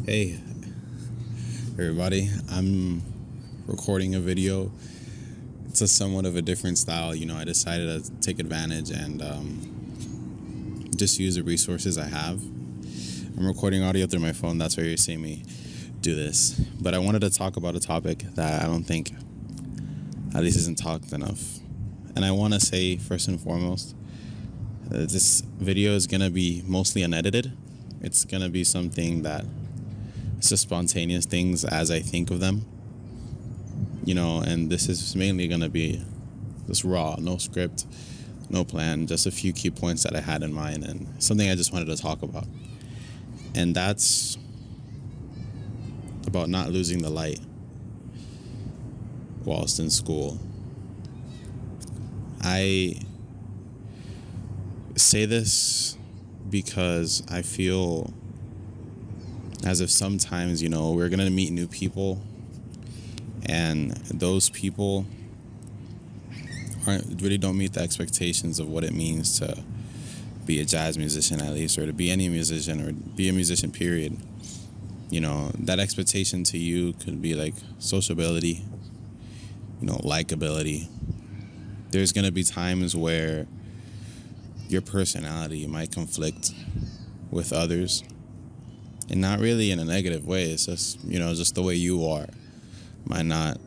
Hey, everybody. I'm recording a video. It's a somewhat of a different style. I decided to take advantage and just use the resources I have. I'm recording audio through my phone. That's why you're seeing me do this. But I wanted to talk about a topic that I don't think at least isn't talked enough. And I want to say, first and foremost, this video is going to be mostly unedited. It's going to be something that it's just spontaneous things as I think of them, and this is mainly going to be just raw, no script, no plan, just a few key points that I had in mind and something I just wanted to talk about. And that's about not losing the light whilst in school. I say this because I feel as if sometimes, we're going to meet new people, and those people really don't meet the expectations of what it means to be a jazz musician, at least, or to be any musician, or be a musician, period. That expectation to you could be like sociability, likability. There's going to be times where your personality might conflict with others. And not really in a negative way. It's just, just the way you are might not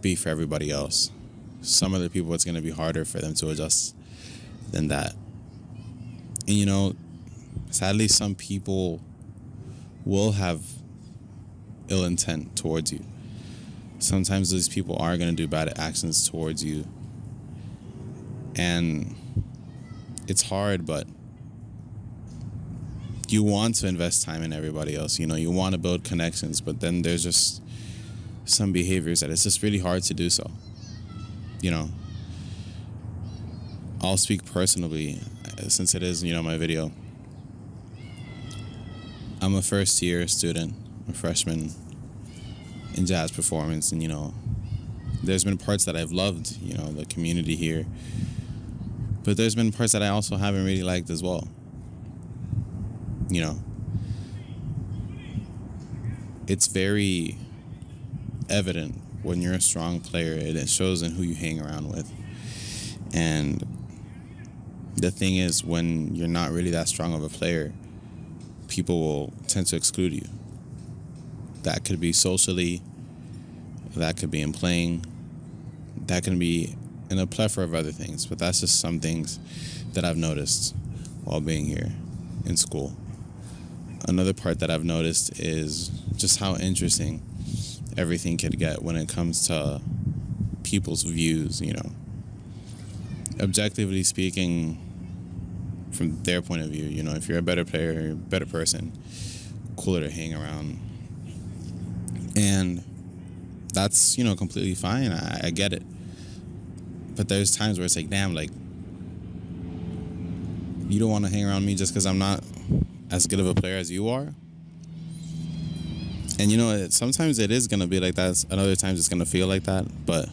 be for everybody else. Some other people, it's going to be harder for them to adjust than that. And, sadly, some people will have ill intent towards you. Sometimes these people are going to do bad actions towards you. And it's hard, but you want to invest time in everybody else. You want to build connections, but then there's just some behaviors that it's just really hard to do so. I'll speak personally, since it is, my video. I'm a first year student, a freshman in jazz performance, and there's been parts that I've loved, the community here, but there's been parts that I also haven't really liked as well. It's very evident when you're a strong player, and it shows in who you hang around with. And the thing is, when you're not really that strong of a player, people will tend to exclude you. That could be socially, that could be in playing, that can be in a plethora of other things, but that's just some things that I've noticed while being here in school. Another part that I've noticed is just how interesting everything could get when it comes to people's views, Objectively speaking, from their point of view, if you're a better player, a better person, cooler to hang around. And that's, completely fine. I get it. But there's times where it's like, damn, like, you don't want to hang around me just because I'm not as good of a player as you are. And sometimes it is going to be like that, and other times it's going to feel like that. But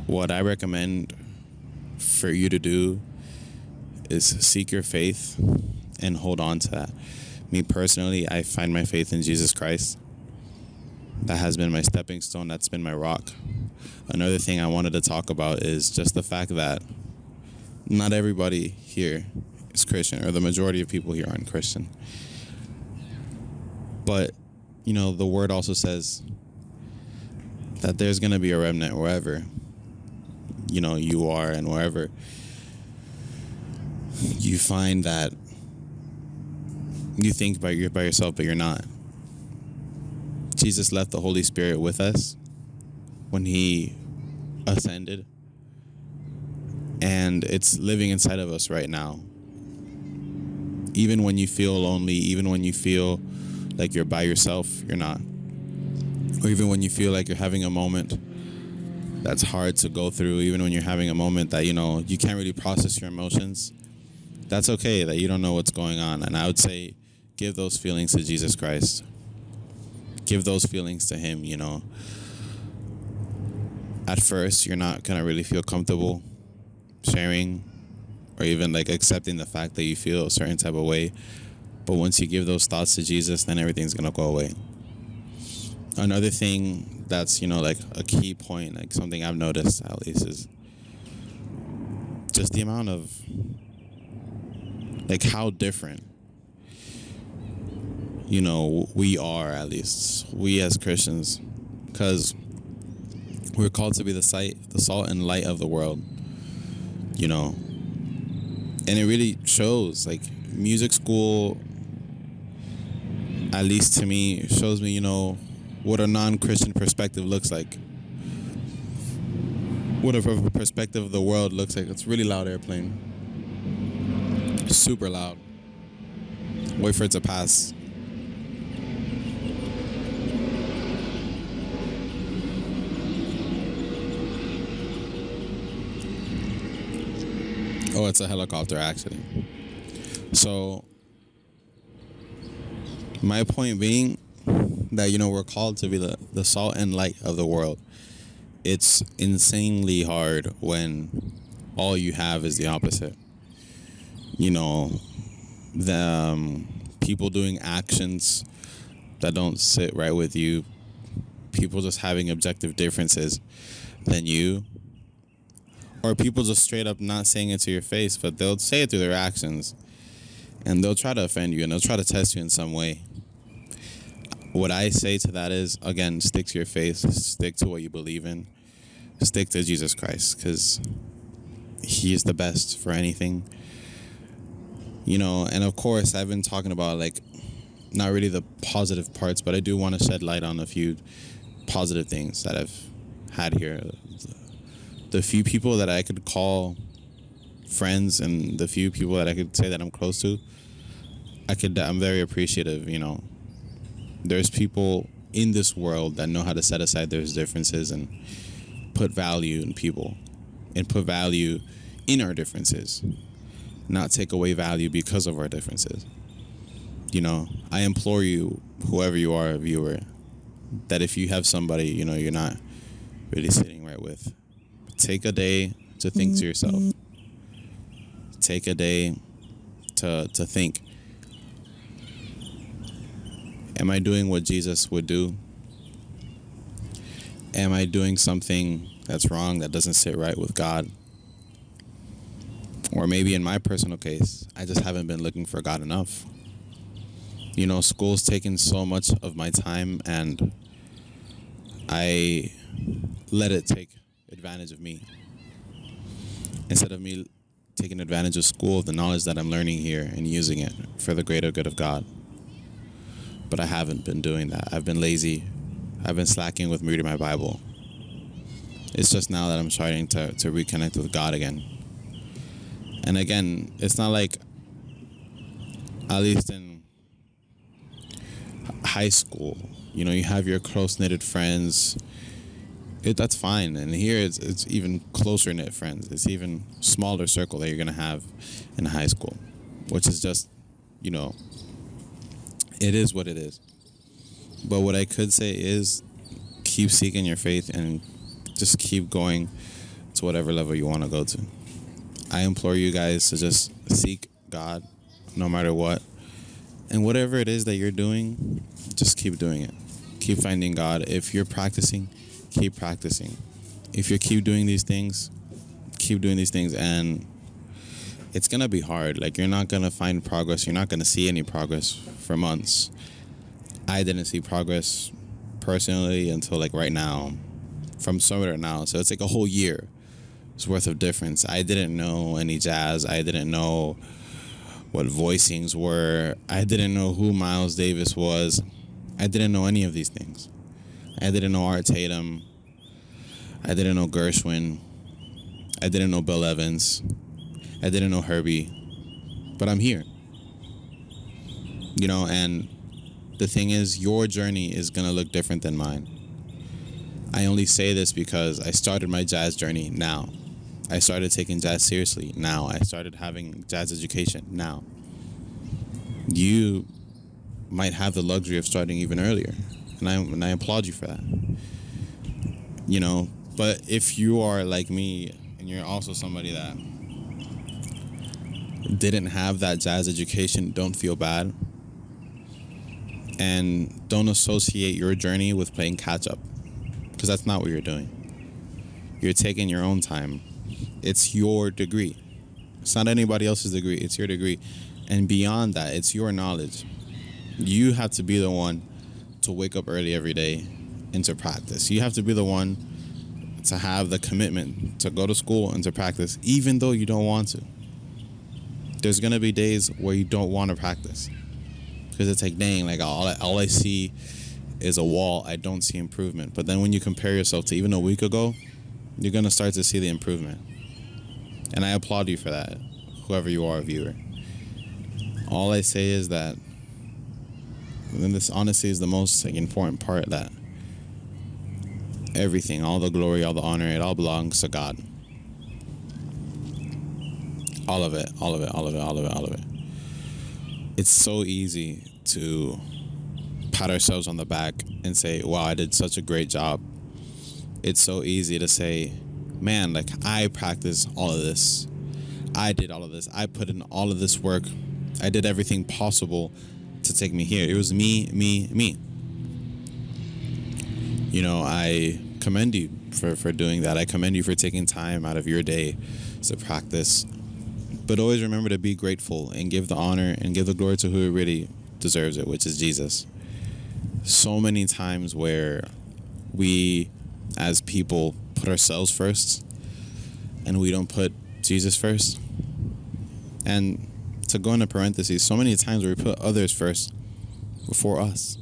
what I recommend for you to do is seek your faith and hold on to that. Me personally, I find my faith in Jesus Christ. That has been my stepping stone. That's been my rock. Another thing I wanted to talk about is just the fact that not everybody here is Christian, or the majority of people here aren't Christian. But, the word also says that there's going to be a remnant wherever, you are, and wherever you find that you think you're by yourself, but you're not. Jesus left the Holy Spirit with us when he ascended, and it's living inside of us right now. Even when you feel lonely, even when you feel like you're by yourself, you're not. Or even when you feel like you're having a moment that's hard to go through, even when you're having a moment that, you can't really process your emotions, that's okay, that you don't know what's going on. And I would say, give those feelings to Jesus Christ. Give those feelings to him, At first, you're not going to really feel comfortable sharing or even like accepting the fact that you feel a certain type of way. But once you give those thoughts to Jesus, then everything's going to go away. Another thing that's, like a key point, like something I've noticed at least, is just the amount of, like, how different, we are, at least we as Christians, because we're called to be the salt and light of the world, and it really shows. Like, music school, at least to me, shows me, what a non-Christian perspective looks like. What a perspective of the world looks like. It's really loud airplane. Super loud. Wait for it to pass. Oh, it's a helicopter, actually. So, my point being that, we're called to be the salt and light of the world. It's insanely hard when all you have is the opposite. The people doing actions that don't sit right with you, people just having objective differences than you, or people just straight up not saying it to your face, but they'll say it through their actions, and they'll try to offend you, and they'll try to test you in some way. What I say to that is, again, stick to your faith, stick to what you believe in, stick to Jesus Christ, because he is the best for anything. And of course, I've been talking about, like, not really the positive parts, but I do want to shed light on a few positive things that I've had here. The few people that I could call friends and the few people that I could say that I'm close to, I'm very appreciative. There's people in this world that know how to set aside their differences and put value in people and put value in our differences, not take away value because of our differences. I implore you, whoever you are, viewer, that if you have somebody, you're not really sitting right with, take a day to think to yourself. Take a day to think. Am I doing what Jesus would do? Am I doing something that's wrong, that doesn't sit right with God? Or maybe in my personal case, I just haven't been looking for God enough. School's taken so much of my time, and I let it take advantage of me. Instead of me taking advantage of school, the knowledge that I'm learning here, and using it for the greater good of God. But I haven't been doing that. I've been lazy. I've been slacking with reading my Bible. It's just now that I'm starting to reconnect with God again. And again, it's not like, at least in high school, you have your close-knitted friends. That's fine. And here it's even closer-knit friends. It's even smaller circle that you're going to have in high school, which is just, it is what it is. But what I could say is keep seeking your faith and just keep going to whatever level you want to go to. I implore you guys to just seek God no matter what. And whatever it is that you're doing, just keep doing it. Keep finding God. If you're practicing, keep practicing. If you keep doing these things, keep doing these things. And it's going to be hard. Like, you're not going to find progress. You're not going to see any progress for months. I didn't see progress personally until, like, right now, from summer to now. So it's like a whole year's worth of difference. I didn't know any jazz. I didn't know what voicings were. I didn't know who Miles Davis was. I didn't know any of these things. I didn't know Art Tatum. I didn't know Gershwin. I didn't know Bill Evans. I didn't know Herbie. But I'm here. And the thing is, your journey is going to look different than mine. I only say this because I started my jazz journey now. I started taking jazz seriously now. I started having jazz education now. You might have the luxury of starting even earlier, and I applaud you for that. But if you are like me and you're also somebody that didn't have that jazz education, don't feel bad. And don't associate your journey with playing catch up, because that's not what you're doing. You're taking your own time. It's your degree. It's not anybody else's degree. It's your degree. And beyond that, it's your knowledge. You have to be the one to wake up early every day and to practice. You have to be the one to have the commitment to go to school and to practice, even though you don't want to. There's going to be days where you don't want to practice, because it's like, dang, like all I see is a wall. I don't see improvement. But then when you compare yourself to even a week ago, you're going to start to see the improvement. And I applaud you for that, whoever you are, viewer. All I say is that, and this honestly is the most important part, that everything, all the glory, all the honor, it all belongs to God. All of it, all of it, all of it, all of it, all of it. It's so easy to pat ourselves on the back and say, wow, I did such a great job. It's so easy to say, man, like, I practiced all of this. I did all of this. I put in all of this work. I did everything possible to take me here. It was me. You know, I commend you for doing that. I commend you for taking time out of your day to practice. But always remember to be grateful and give the honor and give the glory to who really deserves it, which is Jesus. So many times where we, as people, put ourselves first and we don't put Jesus first. And to go into parentheses, so many times where we put others first before us.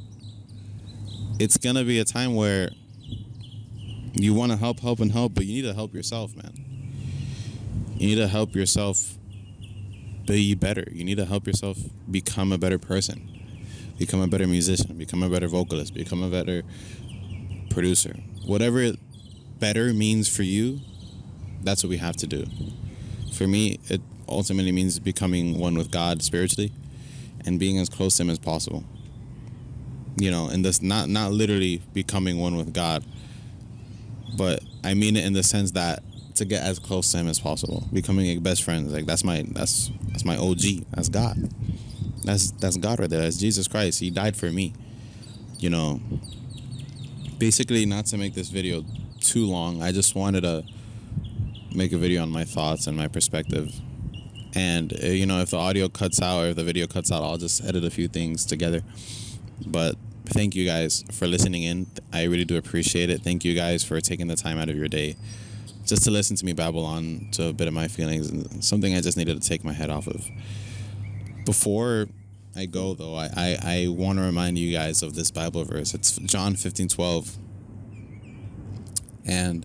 It's going to be a time where you want to help, but you need to help yourself, man. You need to help yourself be better. You need to help yourself become a better person, become a better musician, become a better vocalist, become a better producer. Whatever better means for you, that's what we have to do. For me, it ultimately means becoming one with God spiritually and being as close to Him as possible. You know, and this not literally becoming one with God, but I mean it in the sense that to get as close to Him as possible, becoming like best friends. Like that's my OG. That's God. That's God right there. That's Jesus Christ. He died for me. You know, basically, not to make this video too long, I just wanted to make a video on my thoughts and my perspective. And you know, if the audio cuts out or if the video cuts out, I'll just edit a few things together. But thank you guys for listening in. I really do appreciate it. Thank you guys for taking the time out of your day just to listen to me babble on to a bit of my feelings and something I just needed to take my head off of. Before I go, though, I want to remind you guys of this Bible verse. It's John 15:12. And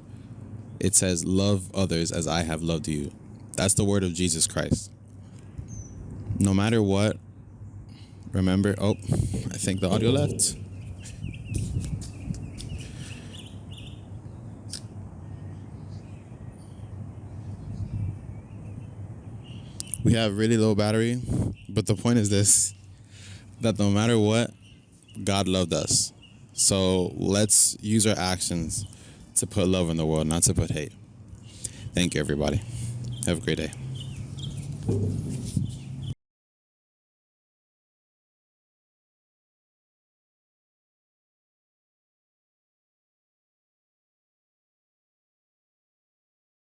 it says, love others as I have loved you. That's the word of Jesus Christ. No matter what, remember, I think the audio left. We have really low battery, but the point is this, that no matter what, God loved us. So let's use our actions to put love in the world, not to put hate. Thank you, everybody. Have a great day.